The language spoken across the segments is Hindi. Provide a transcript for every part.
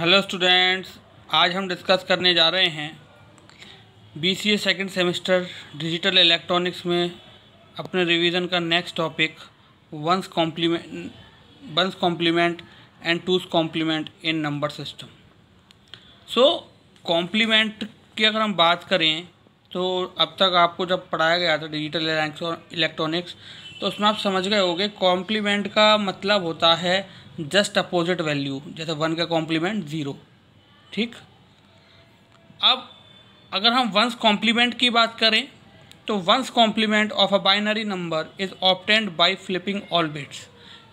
हेलो स्टूडेंट्स, आज हम डिस्कस करने जा रहे हैं BCA second semester digital electronics में अपने रिवीजन का next topic one's complement and two's complement in number system. So complement की अगर हम बात करें तो अब तक आपको जब पढ़ाया गया था डिजिटल इलेक्ट्रॉनिक्स तो उसमें आप समझ गए होंगे कॉम्प्लीमेंट का मतलब होता है जस्ट अपोजिट वैल्यू, जैसे 1 का कॉम्प्लीमेंट 0। ठीक, अब अगर हम वंस कॉम्प्लीमेंट की बात करें तो one's complement of a binary number is obtained by flipping all bits,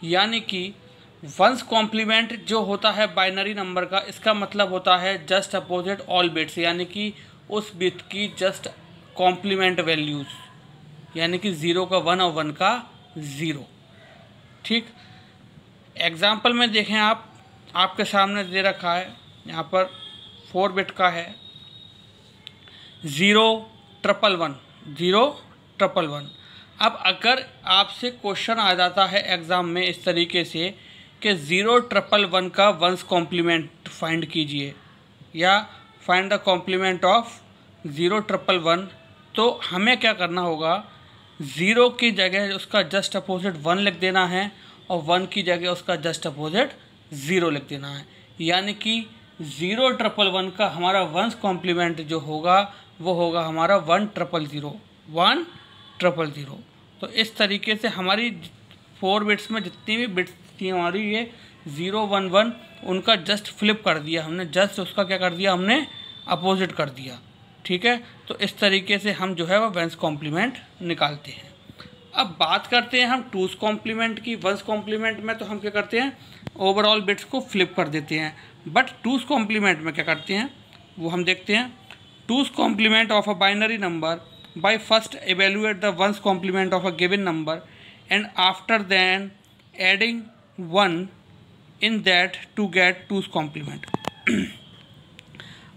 यानी कि वंस कॉम्प्लीमेंट जो होता है बाइनरी नंबर का, इसका मतलब होता है जस्ट अपोजिट ऑल बिट्स, यानी कि उस बिट की जस्ट कॉम्प्लीमेंट वैल्यूज़, यानी कि 0 का 1 और 1 का 0। ठीक, एग्जाम्पल में देखें आप, आपके सामने दे रखा है यहाँ पर 4 बिट का है 01111। अब अगर आपसे क्वेश्चन आ जाता है एग्ज़ाम में इस तरीके से कि 01111 का वंस कॉम्प्लीमेंट फाइंड कीजिए या फाइंड द कॉम्प्लीमेंट ऑफ 01111, तो हमें क्या करना होगा, 0 की जगह उसका जस्ट अपोजिट 1 लिख देना है और 1 की जगह उसका जस्ट अपोजिट 0 लिख देना है, यानी कि 01111 का हमारा वंस कॉम्प्लीमेंट जो होगा वो होगा हमारा 1000। तो इस तरीके से हमारी 4 बिट्स में जितनी भी बिट्स थी हमारी ये 011 उनका जस्ट फ्लिप कर दिया हमने, जस्ट उसका क्या कर दिया हमने, अपोजिट कर दिया। ठीक है, तो इस तरीके से हम जो है वो वंस कॉम्प्लीमेंट निकालते हैं। अब बात करते हैं हम टूस कॉम्प्लीमेंट की। वंस कॉम्प्लीमेंट में तो हम क्या करते हैं, ओवरऑल बिट्स को फ्लिप कर देते हैं, बट टूस कॉम्प्लीमेंट में क्या करते हैं वो हम देखते हैं। Two's complement of a binary number by first evaluate the one's complement of a given number and after then adding 1 in that to get two's complement.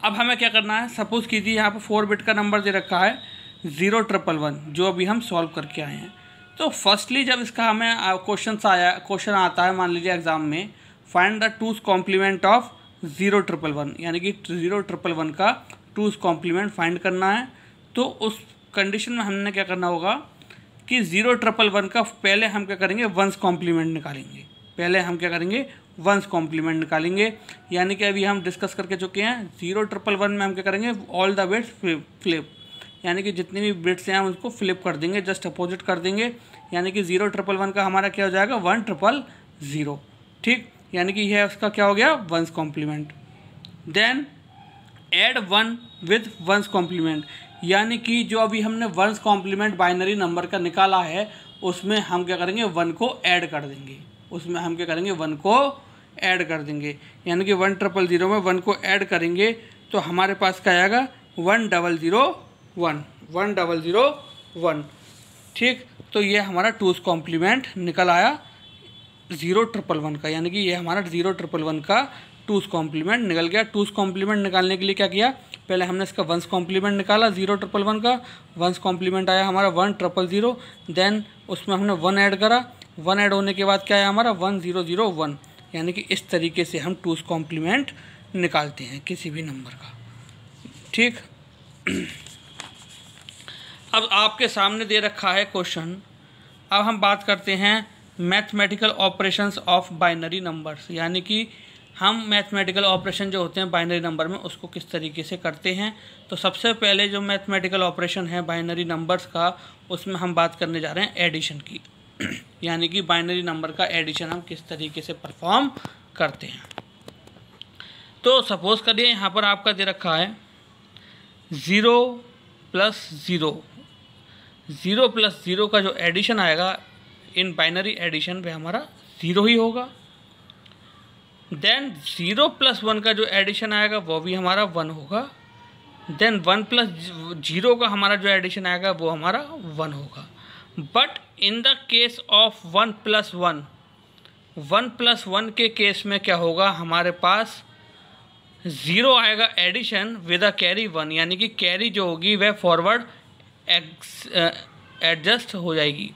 अब हमें क्या करना है, सपोज कीजिए यहाँ पर 4 बिट का नंबर दे रखा है 01111 जो अभी हम सॉल्व करके आए हैं। तो फर्स्टली जब इसका हमें क्वेश्चन आता है, मान लीजिए एग्जाम में, फाइंड द टूस कॉम्प्लीमेंट ऑफ 01111, यानी कि 01111 का टूस कॉम्प्लीमेंट फाइंड करना है। तो उस कंडीशन में हमने क्या करना होगा कि 01111 का पहले हम क्या करेंगे, वंस कॉम्प्लीमेंट निकालेंगे। पहले हम क्या करेंगे, वंस कॉम्प्लीमेंट निकालेंगे, यानी कि अभी हम डिस्कस करके चुके हैं 01111 में हम क्या करेंगे, ऑल द बिट्स फ्लिप, यानी कि जितनी भी बिट्स हैं हम उसको फ्लिप कर देंगे, जस्ट अपोजिट कर देंगे, यानी कि 01111 का हमारा क्या हो जाएगा, 1000। ठीक, यानी कि यह उसका क्या हो गया, one's complement. Then add 1 with one's complement, यानी कि जो अभी हमने वंस कॉम्प्लीमेंट बाइनरी नंबर का निकाला है उसमें हम क्या करेंगे, 1 को ऐड कर देंगे, उसमें हम क्या करेंगे, 1 को ऐड कर देंगे, यानी कि 1000 में 1 को ऐड करेंगे तो हमारे पास क्या आएगा, 1001। ठीक, तो ये हमारा टूस कॉम्प्लीमेंट निकल आया 01111 का, यानी कि ये हमारा 01111 का टूस कॉम्प्लीमेंट निकल गया। टूस कॉम्प्लीमेंट निकालने के लिए क्या किया, पहले हमने इसका वंस कॉम्प्लीमेंट निकाला 01111 का, वंस कॉम्प्लीमेंट आया हमारा 1000। देन उसमें हमने 1 ऐड करा, 1 ऐड होने के बाद क्या आया हमारा 1001, यानी कि इस तरीके से हम टूस कॉम्प्लीमेंट निकालते हैं किसी भी नंबर का। ठीक, अब आपके सामने दे रखा है क्वेश्चन। अब हम बात करते हैं mathematical operations of binary numbers, यानी कि हम मैथमेटिकल ऑपरेशन जो होते हैं बाइनरी नंबर में उसको किस तरीके से करते हैं। तो सबसे पहले जो मैथमेटिकल ऑपरेशन है बाइनरी नंबर्स का, उसमें हम बात करने जा रहे हैं एडिशन की, यानी कि बाइनरी नंबर का एडिशन हम किस तरीके से परफॉर्म करते हैं। तो सपोज़ करिए यहाँ पर आपका दे रखा है 0 + 0 का जो एडिशन आएगा इन बाइनरी एडिशन पे हमारा 0 ही होगा। देन 0 + 1 का जो एडिशन आएगा वो भी हमारा 1 होगा। देन 1 + 0 का हमारा जो एडिशन आएगा वो हमारा 1 होगा। But in the case of 1 + 1 के केस में क्या होगा, हमारे पास 0 आएगा एडिशन विद अ कैरी 1, यानी कि कैरी जो होगी वह फॉरवर्ड एडजस्ट हो जाएगी,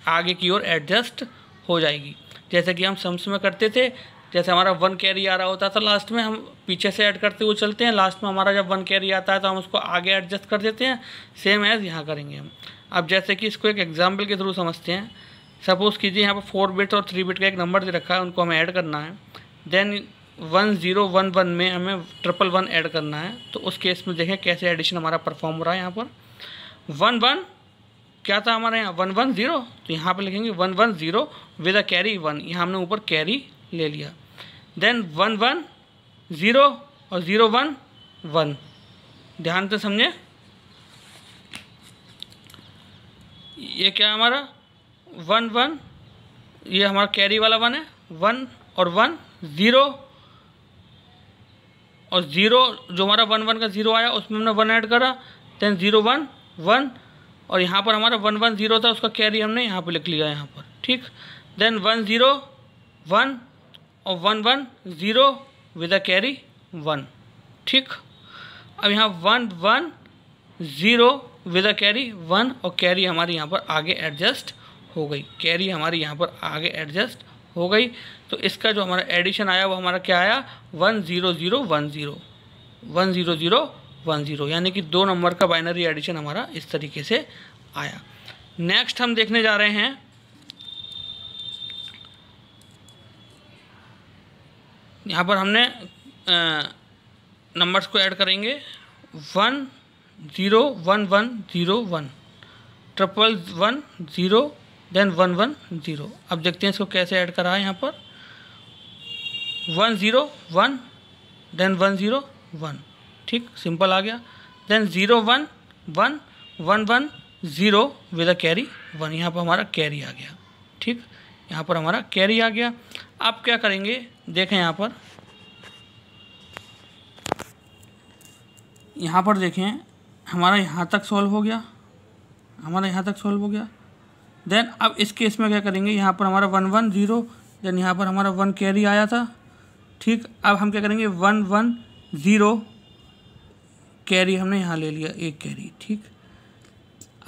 आगे की ओर एडजस्ट हो जाएगी। जैसे कि हम सम्स में करते थे जैसे हमारा 1 कैरी आ रहा होता था लास्ट में, हम पीछे से ऐड करते हुए चलते हैं, लास्ट में हमारा जब 1 कैरी आता है तो हम उसको आगे एडजस्ट कर देते हैं, सेम एज यहाँ करेंगे हम। अब जैसे कि इसको एक एग्जाम्पल के थ्रू समझते हैं। सपोज़ कीजिए यहाँ पर 4 बिट और 3 बिट का एक नंबर दे रखा है, उनको हमें ऐड करना है। देन 1011 में हमें 111 ऐड करना है। तो उस केस में देखें कैसे एडिशन हमारा परफॉर्म हो रहा है। यहाँ पर 11 क्या था हमारे यहाँ 110, तो यहाँ पर लिखेंगे 110 विद अ कैरी 1, यहाँ हमने ऊपर कैरी ले लिया। देन 110 और 011, ध्यान से समझे, ये क्या हमारा 11, ये हमारा कैरी वाला 1 है, 1 और 1 0 और 0 जो हमारा 11 का 0 आया उसमें हमने 1 ऐड करा। देन 011 और यहाँ पर हमारा 110 था, उसका कैरी हमने यहाँ पर लिख लिया यहाँ पर, ठीक। देन 101 और 110 विद अ कैरी 1, ठीक। अब यहाँ 110 विद अ कैरी 1 और कैरी हमारी यहाँ पर आगे एडजस्ट हो गई, कैरी हमारी यहाँ पर आगे एडजस्ट हो गई। तो इसका जो हमारा एडिशन आया वो हमारा क्या आया 10010, यानी कि 2 नंबर का बाइनरी एडिशन हमारा इस तरीके से आया। नेक्स्ट हम देखने जा रहे हैं यहाँ पर हमने नंबर्स को ऐड करेंगे 1 0 1 1 0 1 1 0 देन 1 1 0। अब देखते हैं इसको कैसे ऐड करा है। यहाँ पर 1 0 1 देन 1 0 1, ठीक, सिंपल आ गया। देन 0 1 1 1 1 0 विद अ कैरी 1, यहाँ पर हमारा कैरी आ गया, ठीक, यहाँ पर हमारा कैरी आ गया। अब क्या करेंगे देखें, यहाँ पर देखें हमारा यहाँ तक सॉल्व हो गया, देन अब इस केस में क्या करेंगे, यहाँ पर हमारा 1 1 0, देन यहाँ पर हमारा 1 कैरी आया था, ठीक। अब हम क्या करेंगे 1 1 0 कैरी हमने यहाँ ले लिया, 1 कैरी, ठीक।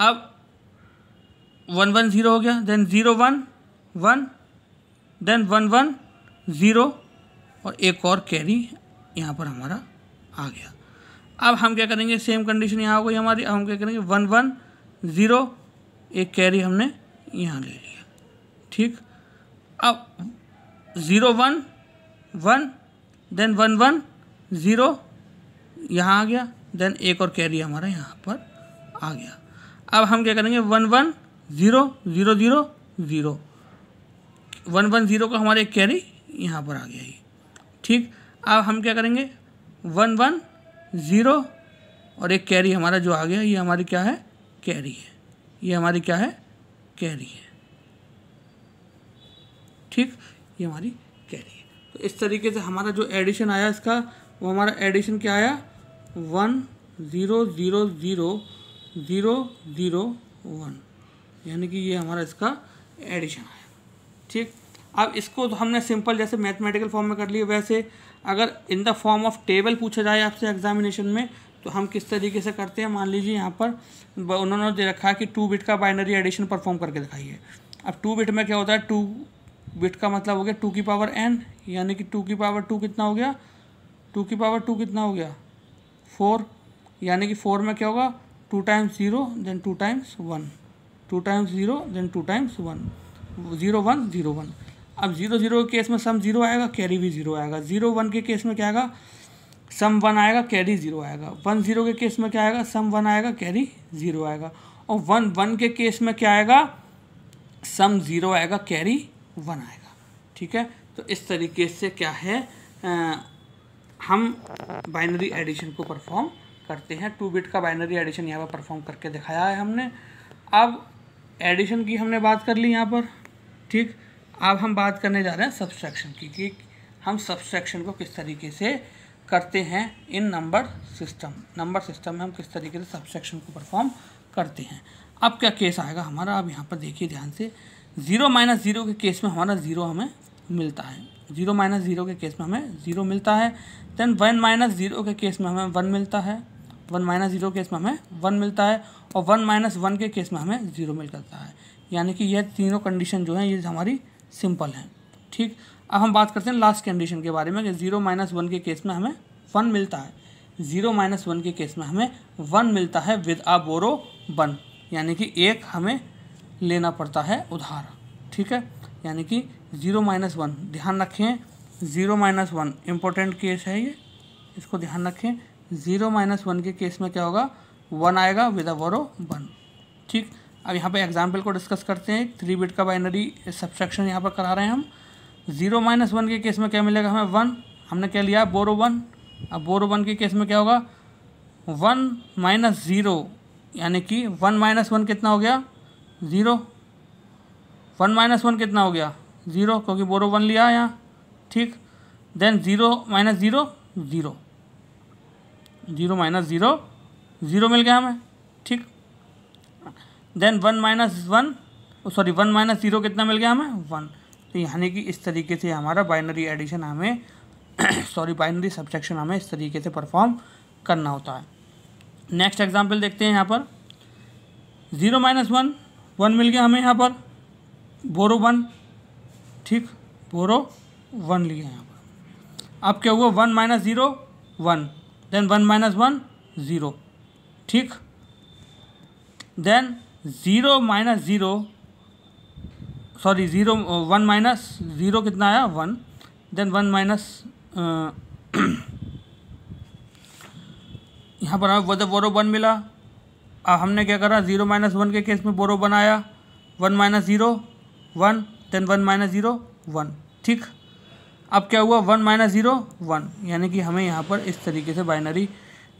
अब 1 1 0 हो गया, देन 0 1 1 देन 1 1 0 और एक और कैरी यहाँ पर हमारा आ गया। अब हम क्या करेंगे, सेम कंडीशन यहाँ हो गई हमारी। अब हम क्या करेंगे 1 1 0 एक कैरी हमने यहाँ ले लिया, ठीक। अब 0 1 1 देन 1 1 0 यहाँ आ गया, देन एक और कैरी हमारा यहाँ पर आ गया। अब हम क्या करेंगे 1 1 0 0 0 0 1 1 0 का हमारे एक कैरी यहाँ पर आ गया ये, ठीक। अब हम क्या करेंगे 1 1 0 और एक कैरी हमारा जो आ गया, ये हमारी क्या है, कैरी है, ये हमारी क्या है, कैरी है, ठीक, ये हमारी कैरी है। तो इस तरीके से हमारा जो एडिशन आया इसका, वो हमारा एडिशन क्या आया 1 0 0 0 0 0 1, यानी कि ये हमारा इसका एडिशन आया, ठीक। अब इसको तो हमने सिंपल जैसे मैथमेटिकल फॉर्म में कर लिया, वैसे अगर in the form of table पूछा जाए आपसे एग्जामिनेशन में तो हम किस तरीके से करते हैं। मान लीजिए यहाँ पर उन्होंने दे रखा है कि 2 बिट का बाइनरी एडिशन परफॉर्म करके दिखाइए। अब 2 बिट में क्या होता है, 2 बिट का मतलब हो गया 2 की पावर n, यानी कि 2 की पावर 2 कितना हो गया, 2 की पावर 2 कितना हो गया 4, यानी कि 4 में क्या होगा 2 times 0 then 2 times 1, 2 times 0 then 2 times 1, 0 1 0 1। अब 0 0 के केस में सम 0 आएगा, कैरी भी 0 आएगा। 0 1 के केस में क्या आएगा, सम 1 आएगा, कैरी 0 आएगा। 1 0 के केस में क्या आएगा, सम 1 आएगा, कैरी 0 आएगा। और 1 1 के केस में क्या आएगा, सम 0 आएगा, कैरी 1 आएगा, ठीक है। तो इस तरीके से क्या है हम बाइनरी एडिशन को परफॉर्म करते हैं। 2 बिट का बाइनरी एडिशन यहाँ पर परफॉर्म करके दिखाया है हमने। अब एडिशन की हमने बात कर ली यहाँ पर, ठीक। अब हम बात करने जा रहे हैं सब्सट्रैक्शन की, कि हम सब्सट्रैक्शन को किस तरीके से करते हैं इन नंबर सिस्टम में हम किस तरीके से सब्सट्रैक्शन को परफॉर्म करते हैं। अब क्या केस आएगा हमारा, अब यहाँ पर देखिए ध्यान से, 0 - 0 के केस में हमारा 0 हमें मिलता है, 0 - 0 के केस में हमें 0 मिलता है। देन 1 - 0 के केस में हमें 1 मिलता है, 1 - 0 के केस में हमें 1 मिलता है, और 1 - 1 के केस में हमें 0 मिलता है। यानी कि यह तीनों कंडीशन जो हैं ये हमारी सिंपल हैं, ठीक। अब हम बात करते हैं लास्ट कंडीशन के बारे में कि 0 - 1 के केस में हमें 1 मिलता है। 0 - 1 के केस में हमें 1 मिलता है विद आ बोरो 1, यानी कि एक हमें लेना पड़ता है उधार। ठीक है, यानी कि 0 - 1, ध्यान रखें 0 - 1 इम्पोर्टेंट केस है ये, इसको ध्यान रखें। 0 - 1 के केस में क्या होगा, 1 आएगा विद आ बोरो 1। ठीक, अब यहाँ पे एग्जाम्पल को डिस्कस करते हैं। 3 बिट का बाइनरी सब्सट्रैक्शन यहाँ पर करा रहे हैं हम। 0 - 1 के केस में क्या मिलेगा हमें, 1, हमने क्या लिया बोरो 1। अब बोरो 1 के केस में क्या होगा, 1 - 0, यानी कि 1 - 1 कितना हो गया, 0। 1 - 1 कितना हो गया, 0, क्योंकि बोरो 1 लिया है यहाँ। ठीक, देन 0 - 0 0, 0 - 0 0 मिल गया हमें। ठीक, देन 1 - 0 कितना मिल गया हमें, 1। तो यानी कि इस तरीके से हमारा बाइनरी एडिशन हमें बाइनरी सब्ट्रैक्शन हमें इस तरीके से परफॉर्म करना होता है। नेक्स्ट एग्जांपल देखते हैं। यहाँ पर 0 - 1 1 मिल गया हमें यहाँ पर, बोरो 1। ठीक, बोरो 1 लिया यहाँ पर। अब क्या हुआ, 1 - 0 1, देन 1 - 1 0। ठीक, देन 0 - 0 सॉरी 0 1 - 0 कितना आया, 1, देन 1 यहाँ पर हमें बोरो 1 मिला। अब हमने क्या करा, 0 - 1 के केस में बोरो 1 आया, 1 - 0 1, देन 1 - 0 1। ठीक, अब क्या हुआ, 1 - 0 1, यानी कि हमें यहाँ पर इस तरीके से बाइनरी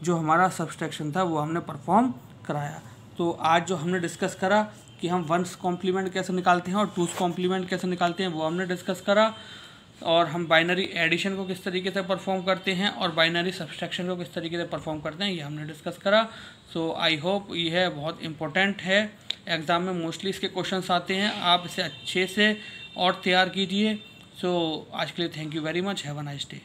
जो हमारा सब्सट्रैक्शन था वो हमने परफॉर्म कराया। तो आज जो हमने डिस्कस करा कि हम 1s कॉम्प्लीमेंट कैसे निकालते हैं और 2s कॉम्प्लीमेंट कैसे निकालते हैं वो हमने डिस्कस करा, और हम बाइनरी एडिशन को किस तरीके से परफॉर्म करते हैं और बाइनरी सब्सट्रैक्शन को किस तरीके से परफॉर्म करते हैं, ये हमने डिस्कस करा। सो आई होप ये है बहुत इंपॉर्टेंट है, एग्ज़ाम में मोस्टली इसके क्वेश्चंस आते हैं, आप इसे अच्छे से और तैयार कीजिए। सो आज के लिए thank you very much, have a nice day.